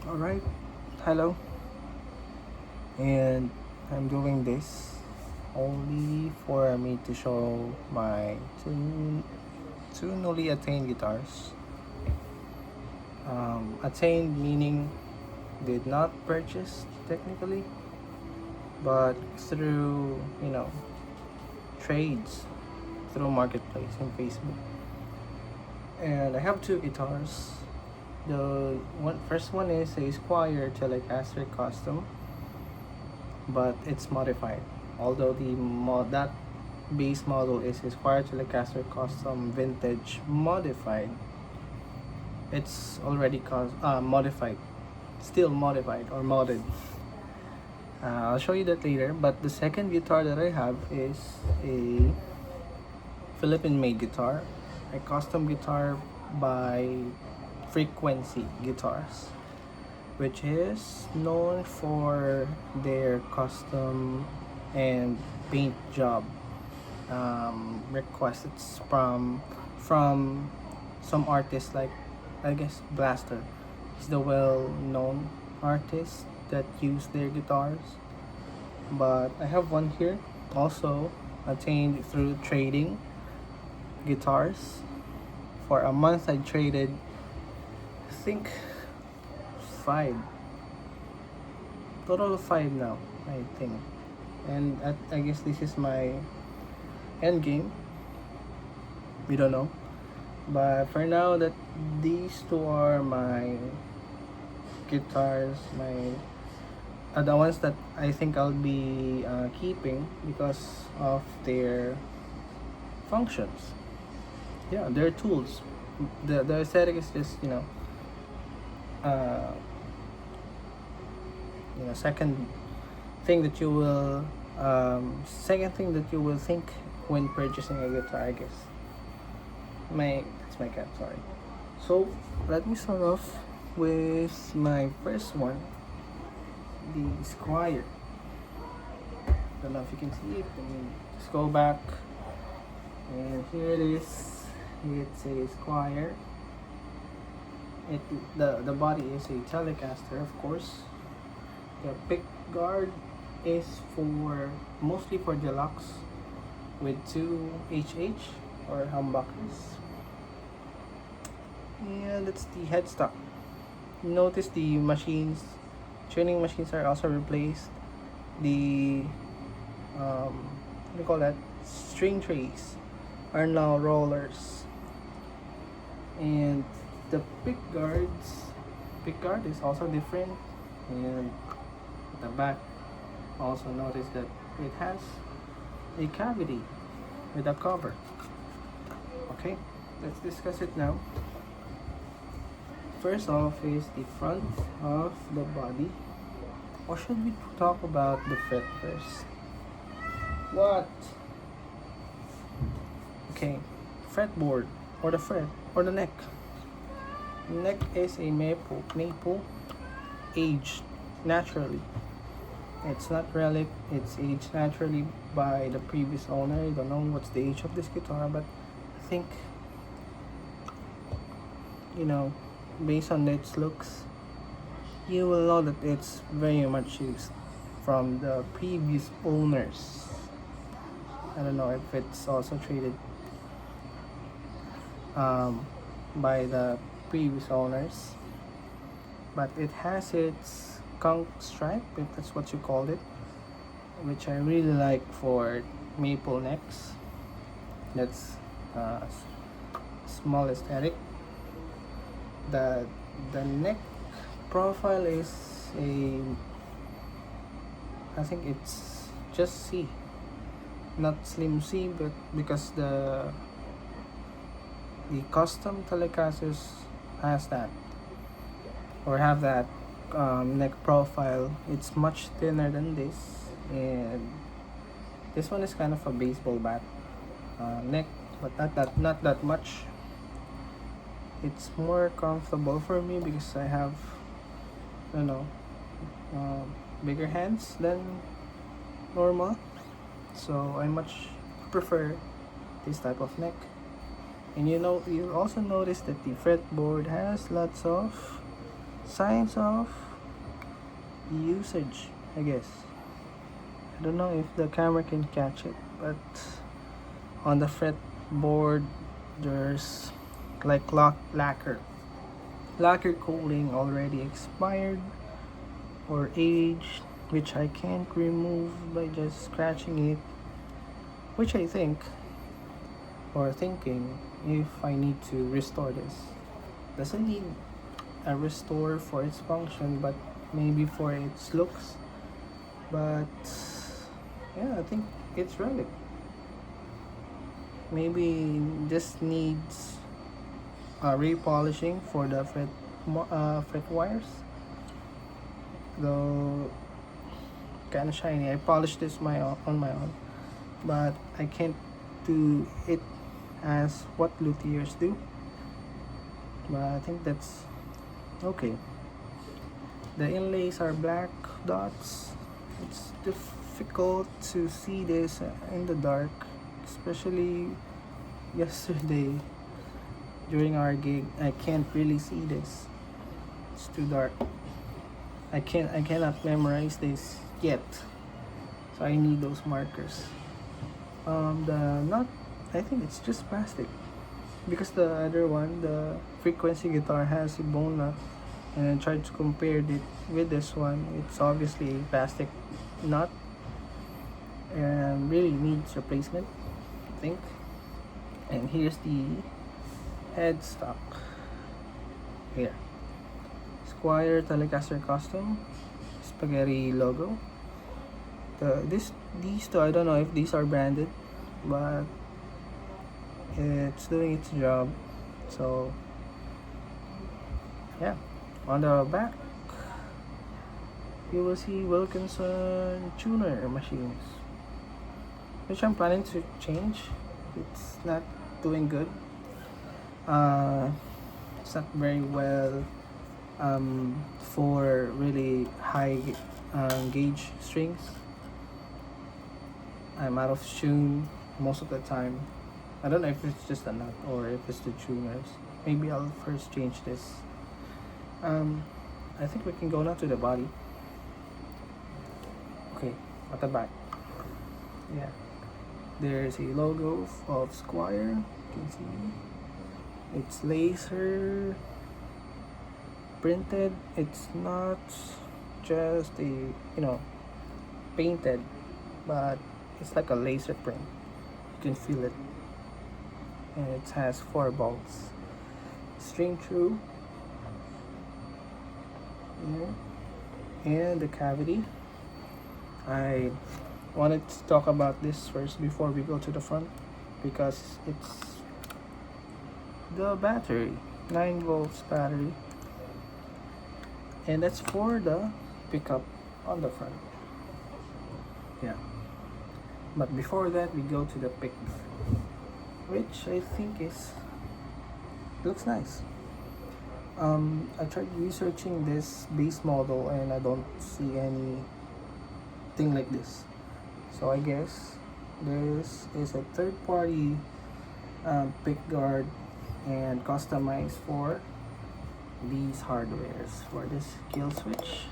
Alright, hello, and I'm doing this only for me to show my two newly attained guitars. Attained meaning did not purchase technically, but through trades through marketplace in Facebook. And I have two guitars. The first one is a Squire Telecaster Custom, but it's modified. Although that base model is a Squire Telecaster Custom Vintage Modified, it's already modified, still modified or modded. I'll show you that later. But the second guitar that I have is a Philippine-made guitar, a custom guitar by Frequency Guitars, which is known for their custom and paint job requests from some artists, like I guess Blaster is the well-known artist that use their guitars. But I have one here also attained through trading guitars. For a month I traded, I think, five, total of five now, I think. And I guess this is my end game. We don't know, but for now, that these two are my guitars, my the ones that I think I'll be keeping because of their functions. Yeah, they're tools. The aesthetic is just uh, second thing that you will second thing that you will think when purchasing a guitar, I guess. That's my cat, sorry. So let me start off with my first one, the Squire. Don't know if you can see it. Let me just go back, and here it is. It's a Squire. The body is a Telecaster, of course. The pick guard is for mostly for deluxe with two HH or humbuckers. And that's the headstock. Notice the tuning machines are also replaced. The what do you call that? String trays are now rollers. And the pick guard is also different. And at the back, also notice that it has a cavity with a cover. Okay, let's discuss it now. First off is the front of the body. Or should we talk about the fret first? What? Okay, fretboard or the fret or the neck. Neck is a maple aged naturally. It's not relic, it's aged naturally by the previous owner. I don't know what's the age of this guitar, but I think, based on its looks, you will know that it's very much used from the previous owners. I don't know if it's also treated by the previous owners, but it has its conch stripe, if that's what you called it, which I really like for maple necks. That's small aesthetic. The neck profile is I think it's just C, not slim C, but because the custom Telecasters has that, or have that neck profile. It's much thinner than this, and this one is kind of a baseball bat neck, but not that much. It's more comfortable for me because I have, you know, bigger hands than normal, so I much prefer this type of neck. And you'll also notice that the fretboard has lots of signs of usage, I guess. I don't know if the camera can catch it, but on the fretboard there's like lacquer coating already expired or aged, which I can't remove by just scratching it, which I think or thinking if I need to restore this. Doesn't need a restore for its function, but maybe for its looks. But yeah, I think it's relic. Maybe this needs repolishing for the fret wires, though kind of shiny. I polished this on my own, but I can't do it as what luthiers do. But I think that's okay. The inlays are black dots. It's difficult to see this in the dark, especially yesterday during our gig. I can't really see this. It's too dark. I cannot memorize this yet. So I need those markers. The nut, I think it's just plastic, because the other one, the frequency guitar, has a bone nut, and I tried to compare it with this one. It's obviously a plastic nut and really needs replacement, I think. And here's the headstock. Here, Squire Telecaster Custom spaghetti logo. These two, I don't know if these are branded, but it's doing its job. So yeah, on the back you will see Wilkinson tuner machines, which I'm planning to change. It's not doing good. It's not very well for really high gauge strings. I'm out of tune most of the time. I don't know if it's just a nut or if it's the tuners. Maybe I'll first change this. I think we can go now to the body. Okay, at the back. Yeah. There's a logo of Squire. You can see it's laser printed. It's not just a painted, but it's like a laser print. You can feel it. And it has 4 bolts. String through. And the cavity. I wanted to talk about this first before we go to the front, because it's the battery, 9 volts battery, and that's for the pickup on the front. Yeah, but before that we go to the pick, which I think looks nice. I tried researching this base model and I don't see anything like this. So I guess this is a third-party pick guard and customized for these hardwares. For this kill switch,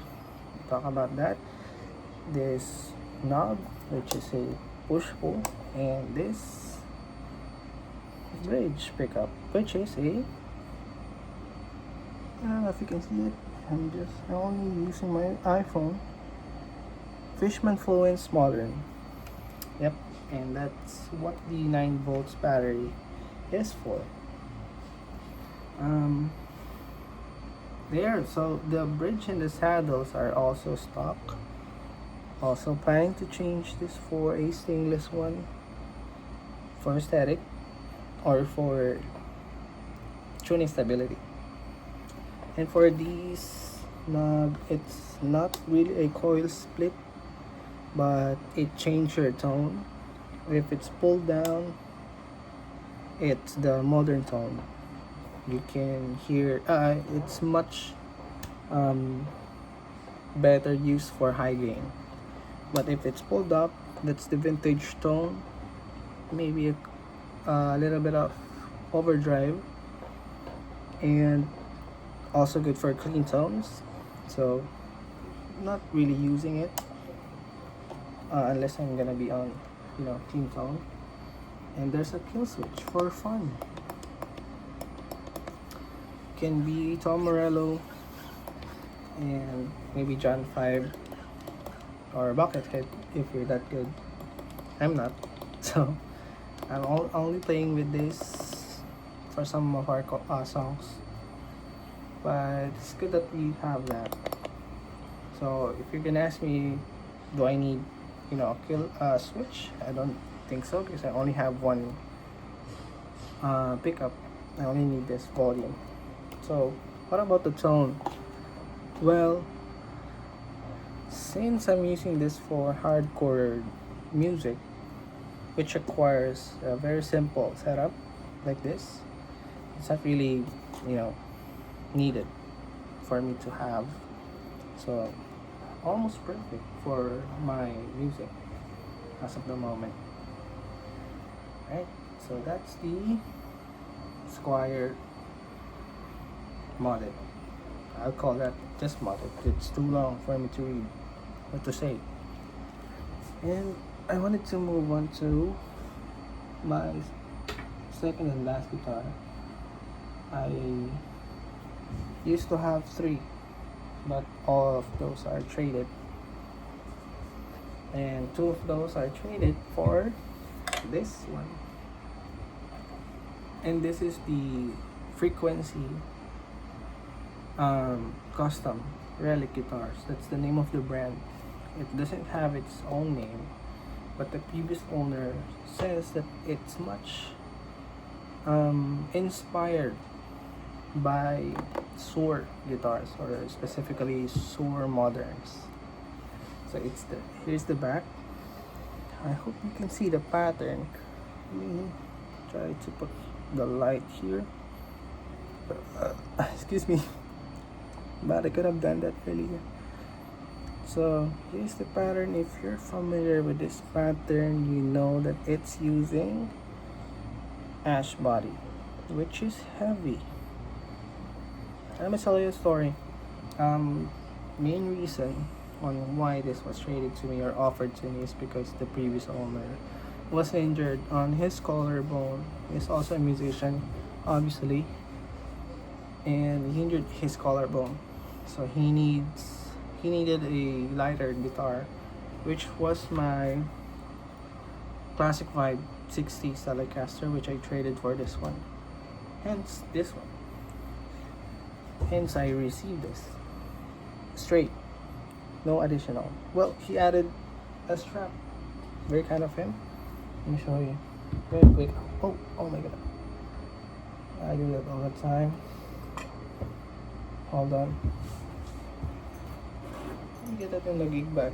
we'll talk about that. This knob, which is a push-pull, and this bridge pickup, which is a, I don't know if you can see it. I'm only using my iPhone. Fishman Fluence Modern. Yep, and that's what the 9 volts battery is for. So the bridge and the saddles are also stock. Also planning to change this for a stainless one for aesthetic or for tuning stability. And for these knob, it's not really a coil split, but it changes your tone. If it's pulled down, it's the modern tone. You can hear it's much better used for high gain. But if it's pulled up, that's the vintage tone. Maybe a little bit of overdrive, and Also good for clean tones, so not really using it unless I'm gonna be on, clean tone. And there's a kill switch for fun. Can be Tom Morello and maybe John 5 or Buckethead if you're that good. I'm not, so I'm only playing with this for some of our songs. But it's good that we have that. So if you're gonna ask me, do I need, a kill switch? I don't think so, because I only have one pickup. I only need this volume. So what about the tone? Well, since I'm using this for hardcore music, which requires a very simple setup like this, it's not really, needed for me to have. So almost perfect for my music as of the moment. Right? So that's the Squire modded. I'll call that just modded. It's too long for me to read what to say. And I wanted to move on to my second and last guitar. I used to have 3, but all of those are traded. And 2 of those are traded for this one. And this is the Frequency custom relic guitars. That's the name of the brand. It doesn't have its own name, but the previous owner says that it's much inspired by Soar guitars, or specifically Soar Moderns. So here's the back. I hope you can see the pattern. Let me try to put the light here. Excuse me, but I could have done that earlier. So here's the pattern. If you're familiar with this pattern, you know that it's using ash body, which is heavy. Let me tell you a story. Main reason on why this was traded to me or offered to me is because the previous owner was injured on his collarbone. He's also a musician, obviously, and he injured his collarbone, so he needed a lighter guitar, which was my classic vibe 60 Telecaster, which I traded for this one. Hence this one. Hence I received this straight, no additional. Well, he added a strap. Very kind of him. Let me show you very quick. Oh my god, I do that all the time. Hold on. Let me get that in the gig bag,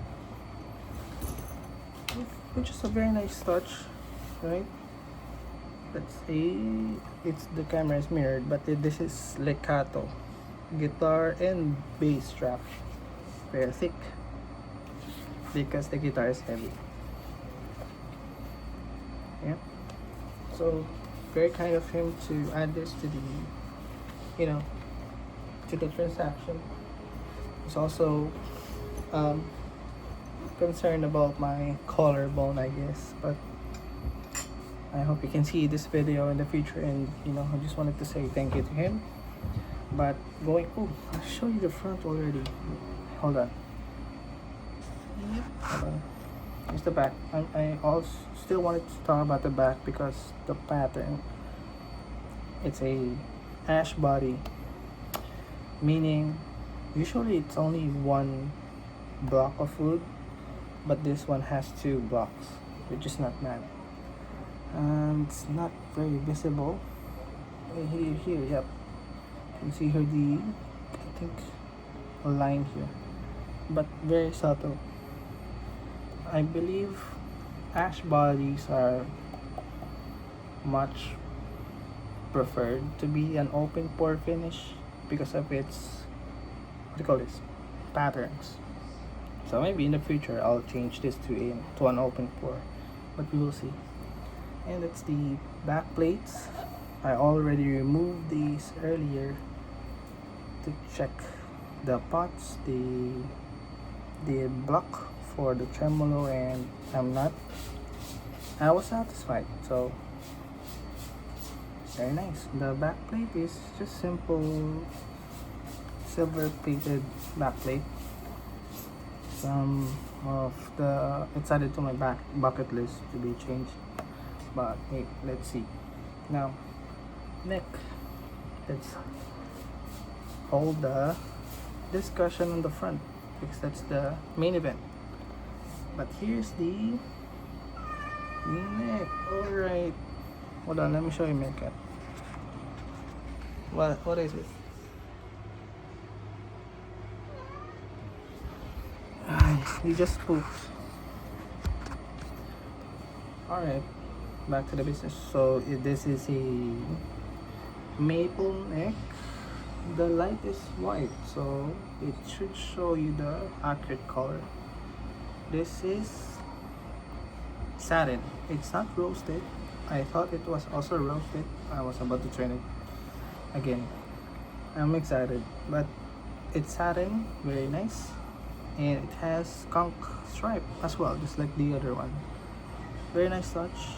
which is a very nice touch, right? The camera is mirrored, but this is Legato guitar and bass strap, very thick because the guitar is heavy. Yeah, so very kind of him to add this to the transaction. He's also concerned about my collarbone, I guess, but I hope you can see this video in the future, and I just wanted to say thank you to him. But I'll show you the front already. Hold on. Here's the back. I also still wanted to talk about the back because the pattern, it's a ash body, meaning usually it's only one block of wood, but this one has 2 blocks, which is not bad. It's not very visible. Here, yep. You can see here I think a line here, but very subtle. I believe ash bodies are much preferred to be an open pore finish because of its patterns. So maybe in the future I'll change this to an open pore, but we will see. And that's the back plates. I already removed these earlier to check the pots, the block for the tremolo, and I was satisfied. So very nice. The back plate is just simple silver plated back plate. Some of the it's added to my bucket list to be changed. But hey, let's see. Now, neck. Let's hold the discussion on the front because that's the main event. But here's the neck. Alright. Hold on, let me show you my cat. What is it? He just pooped. Alright, back to the business. So this is a maple neck. The light is white, so it should show you the accurate color. This is satin. It's not roasted. I thought it was also roasted. I was about to train it again. I'm excited, but it's satin, very nice, and it has conch stripe as well, just like the other one. Very nice touch.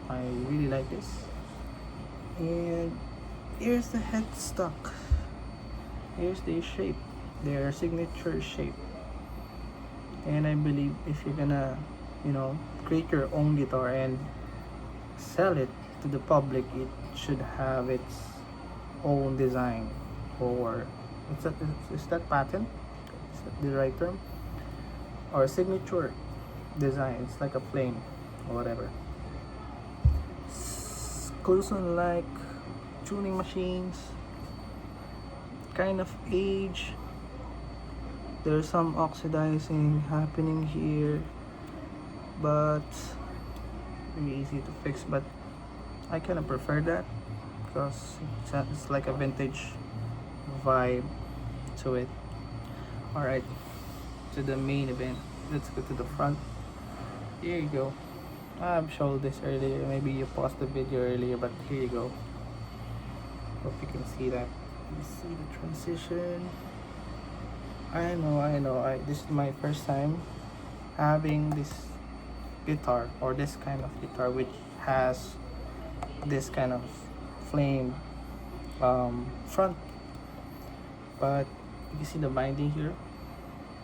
I really like this. And here's the headstock. Here's the shape, their signature shape. And I believe if you're gonna, create your own guitar and sell it to the public, it should have its own design, or is that patent? Is that the right term? Or signature design. It's like a flame or whatever. Cluson like tuning machines, kind of age. There's some oxidizing happening here, but very easy to fix. But I kind of prefer that because it's like a vintage vibe to it. Alright, to the main event. Let's go to the front. Here you go. I've showed this earlier. Maybe you paused the video earlier, but here you go. Hope you can see that. You see the transition. I know. This is my first time having this guitar, or this kind of guitar, which has this kind of flame front. But you see the binding here,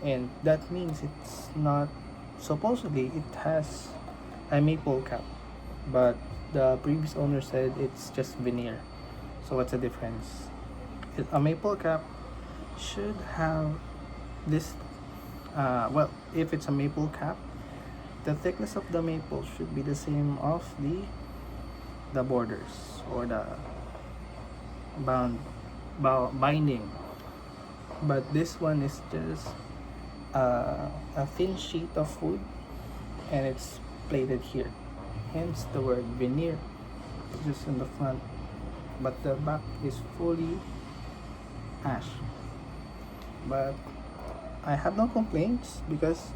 and that means it's not, supposedly it has a maple cap, but the previous owner said it's just veneer. So what's the difference? A maple cap should have this, if it's a maple cap, the thickness of the maple should be the same of the borders, or the binding. But this one is just a thin sheet of wood, and it's plated here, hence the word veneer, just in the front. But the back is fully ash. But I have no complaints because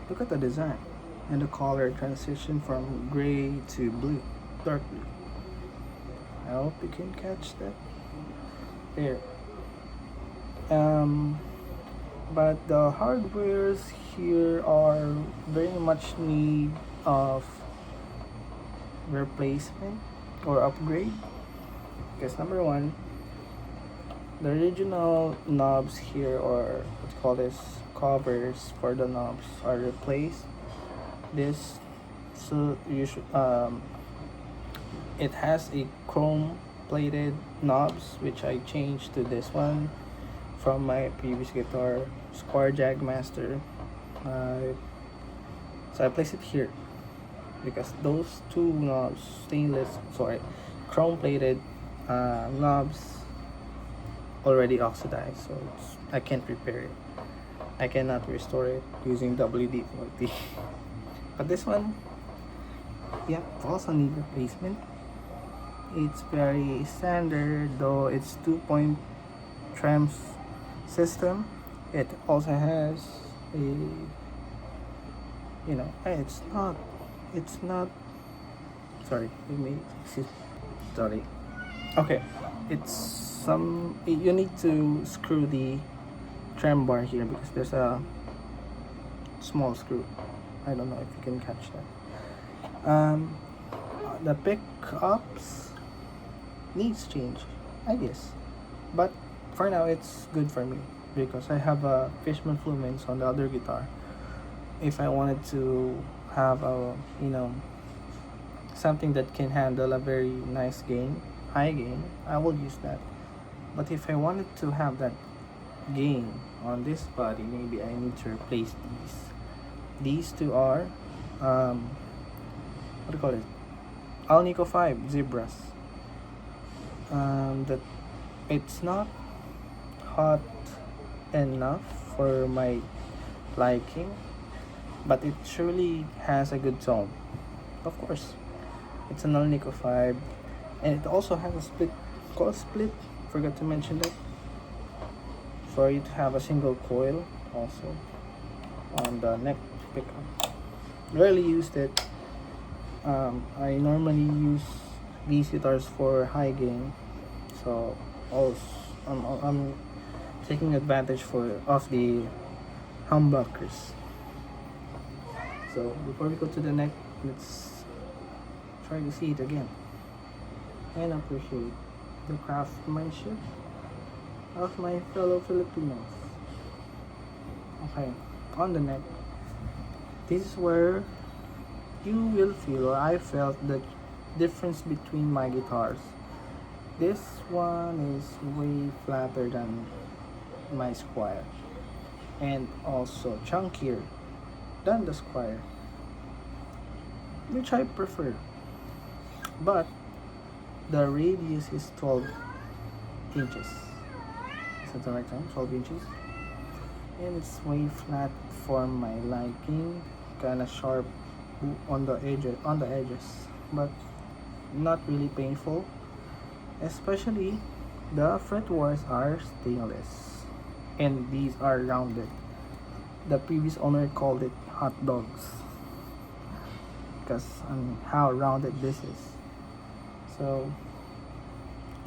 look at the design and the color transition from gray to blue, dark blue. I hope you can catch that there. But the hardwares here are very much need of replacement or upgrade, because number one, the original knobs here, or what's called as covers for the knobs, are replaced. This, so you should it has a chrome plated knobs, which I changed to this one from my previous guitar, Squire Jagmaster. So I place it here because those two knobs, chrome plated knobs, already oxidized, so I can't repair it. I cannot restore it using WD-40. But this one, yeah, also need replacement. It's very standard, though it's 2-point trams system. It also has a, it's not sorry, okay, it's you need to screw the trem bar here because there's a small screw. I don't know if you can catch that. The pickups needs change, I guess, but for now it's good for me because I have a Fishman Fluence on the other guitar. If I wanted to have a something that can handle a very nice gain, high gain, I will use that. But if I wanted to have that gain on this body, maybe I need to replace these. These two are what do you call it? Alnico 5 zebras. That it's not hot enough for my liking, but it surely has a good tone. Of course, it's an Alnico 5, and it also has a split coil split. Forgot to mention that. For you to have a single coil also on the neck pickup. Rarely used it. I normally use these guitars for high gain, so also I'm taking advantage of the humbuckers. So before we go to the neck, let's try to see it again and appreciate the craftsmanship of my fellow Filipinos. Okay, on the neck, this is where you will feel, or I felt, the difference between my guitars. This one is way flatter than my Squire, and also chunkier than the Squire, which I prefer. But the radius is 12 inches. Is that the right time? 12 inches. And it's way flat for my liking. Kinda sharp on the edges, but not really painful. Especially the fretboards are stainless, and these are rounded. The previous owner called it hot dogs because how rounded this is. So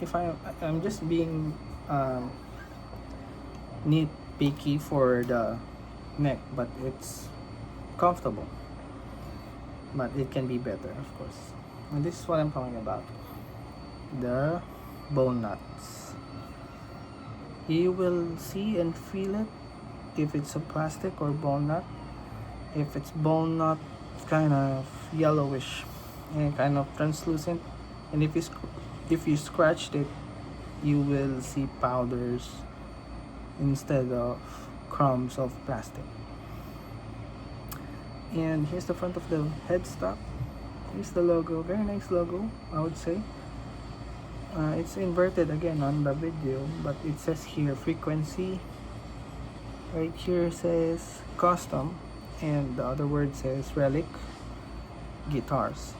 if I'm just being nitpicky for the neck, but it's comfortable, but it can be better, of course. And this is what I'm talking about, the bone nuts. You will see and feel it if it's a plastic or bone nut. If it's bone nut, it's kind of yellowish and kind of translucent, and if you scratched it, you will see powders instead of crumbs of plastic. And here's the front of the headstock. Here's the logo, very nice logo, I would say. It's inverted again on the video, but it says here frequency. Right here says custom, and the other word says relic guitars.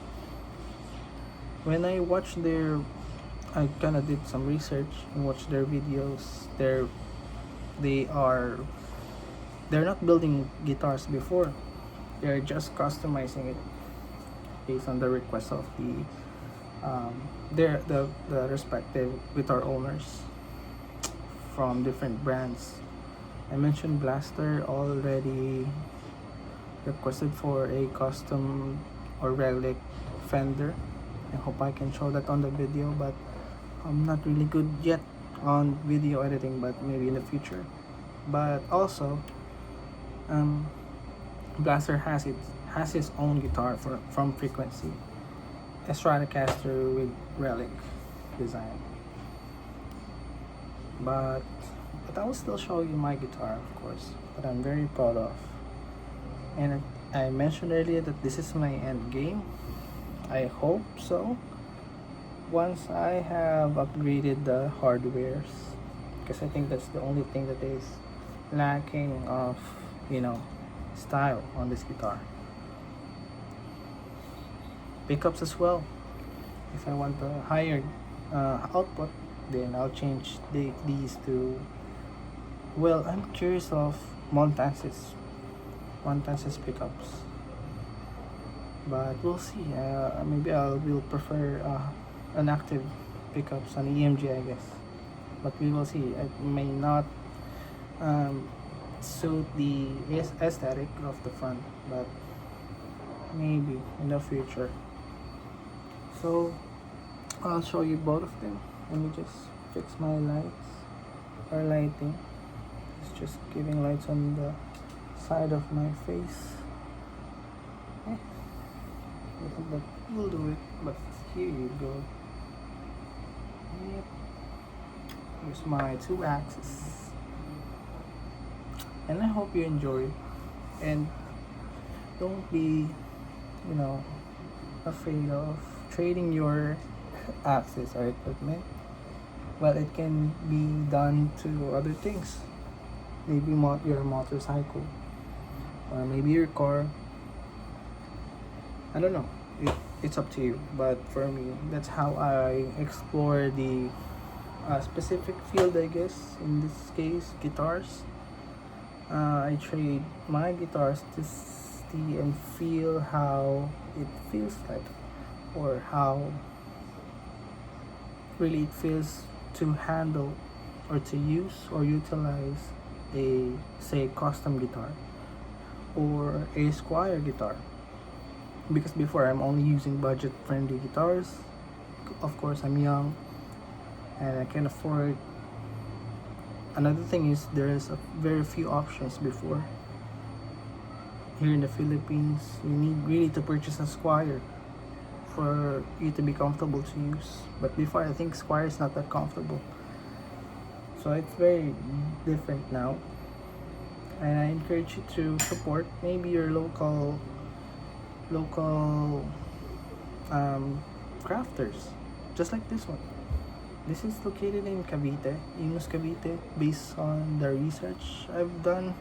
When I watched I kind of did some research and watched their videos. They're not building guitars before. They're just customizing it based on the request of the respective guitar owners from different brands. I mentioned Blaster already requested for a custom or relic Fender. I hope I can show that on the video, but I'm not really good yet on video editing, but maybe in the future. But also, Blaster has his own guitar from Frequency, a Stratocaster with relic design. But I will still show you my guitar, of course, that I'm very proud of. And I mentioned earlier that this is my end game. I hope so. Once I have upgraded the hardwares, because I think that's the only thing that is lacking of style on this guitar. Pickups as well. If I want a higher output, then I'll change these to, well, I'm curious of Montance's pickups, but we'll see. Maybe will prefer an active pickups on EMG, I guess. but we will see. It may not suit the aesthetic of the front, but maybe in the future. So I'll show you both of them. Let me just fix my lights or lighting. It's just giving lights on the side of my face. But we'll do it. But here you go. Yep. Here's my 2 axes. And I hope you enjoy. And don't be, afraid of trading your axes or equipment. Well, it can be done to other things. Maybe your motorcycle, or maybe your car. I don't know. It's up to you. But for me, that's how I explore the specific field, I guess. In this case, guitars. I trade my guitars to see and feel how it feels like, or how really it feels to handle or to use or utilize a, say, custom guitar or a Squire guitar. Because before, I'm only using budget friendly guitars. Of course, I'm young and I can afford. Another thing is, there's a very few options before. Here in the Philippines, you need really to purchase a Squire for you to be comfortable to use. But before, I think Squire is not that comfortable. So it's very different now. And I encourage you to support maybe your local crafters, just like this one. This is located in Cavite, Imus, Cavite, based on the research I've done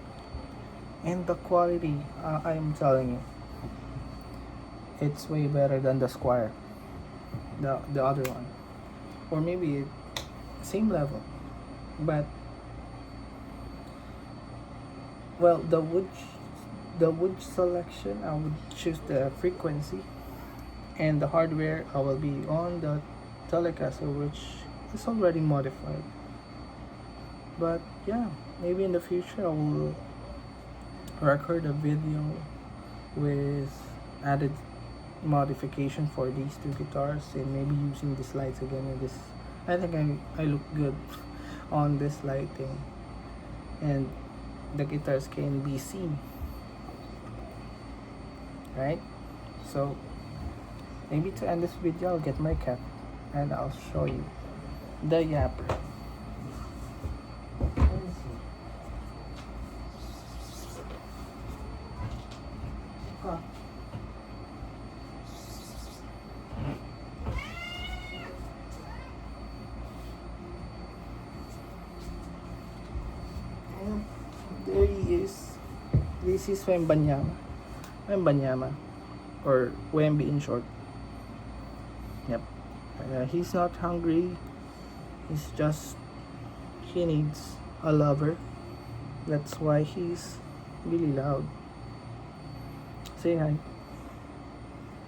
and the quality. I'm telling you, it's way better than the Squire, the other one, or maybe same level, but well, the wood selection, I would choose the frequency, and the hardware, I will be on the Telecaster, which is already modified. But yeah, maybe in the future I will record a video with added modification for these 2 guitars, and maybe using these lights again. And this, I think I look good on this lighting, and the guitars can be seen, right? So maybe to end this video, I'll get my cap and I'll show you the yapper. And there he is. This is Wembanyama, or Wemby in short. Yep. He's not hungry. He needs a lover. That's why he's really loud. Say hi.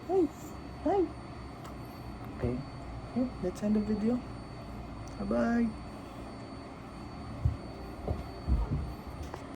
Hi. Hi. Okay. Let's end the video. Bye bye.